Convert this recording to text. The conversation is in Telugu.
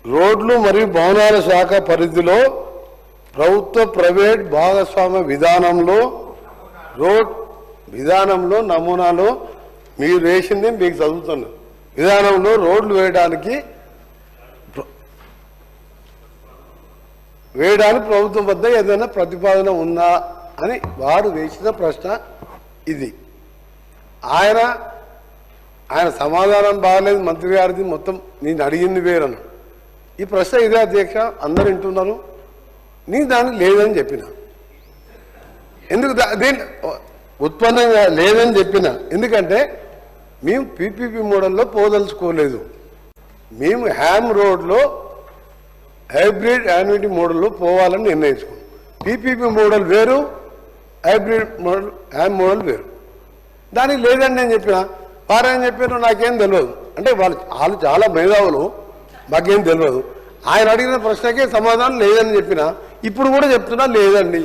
రోడ్లు మరియు భవనాల శాఖ పరిధిలో ప్రభుత్వ ప్రైవేట్ భాగస్వామ్య విధానంలో నమూనాలో మీరు వేసింది మీకు చదువుతున్నారు. విధానంలో రోడ్లు వేయడానికి ప్రభుత్వం వద్ద ఏదైనా ప్రతిపాదన ఉందా అని వారు వేసిన ప్రశ్న ఇది. ఆయన సమాధానం బాగలేదు మంత్రి గారిది, మొత్తం నేను అడిగింది వేరను. ఈ ప్రశ్న ఇదే అధ్యక్ష, అందరు వింటున్నారు. నేను దానికి లేదని చెప్పిన. ఎందుకు దీని ఉత్పన్నంగా లేదని చెప్పిన? ఎందుకంటే మేము పీపీపీ మోడల్లో పోదలుచుకోలేదు. మేము హ్యామ్ రోడ్లో హైబ్రిడ్ యాన్యుటీ మోడల్లో పోవాలని నిర్ణయించుకున్నాం. పీపీపీ మోడల్ వేరు, హైబ్రిడ్ మోడల్ హ్యామ్ మోడల్ వేరు. దానికి లేదని నేను చెప్పిన. వారేం చెప్పారు నాకేం తెలియదు. అంటే వాళ్ళు చాలా మేధావులు, మాకేం తెలియదు. ఆయన అడిగిన ప్రశ్నకే సమాధానం లేదని చెప్పిన. ఇప్పుడు కూడా చెప్తున్నా లేదండి.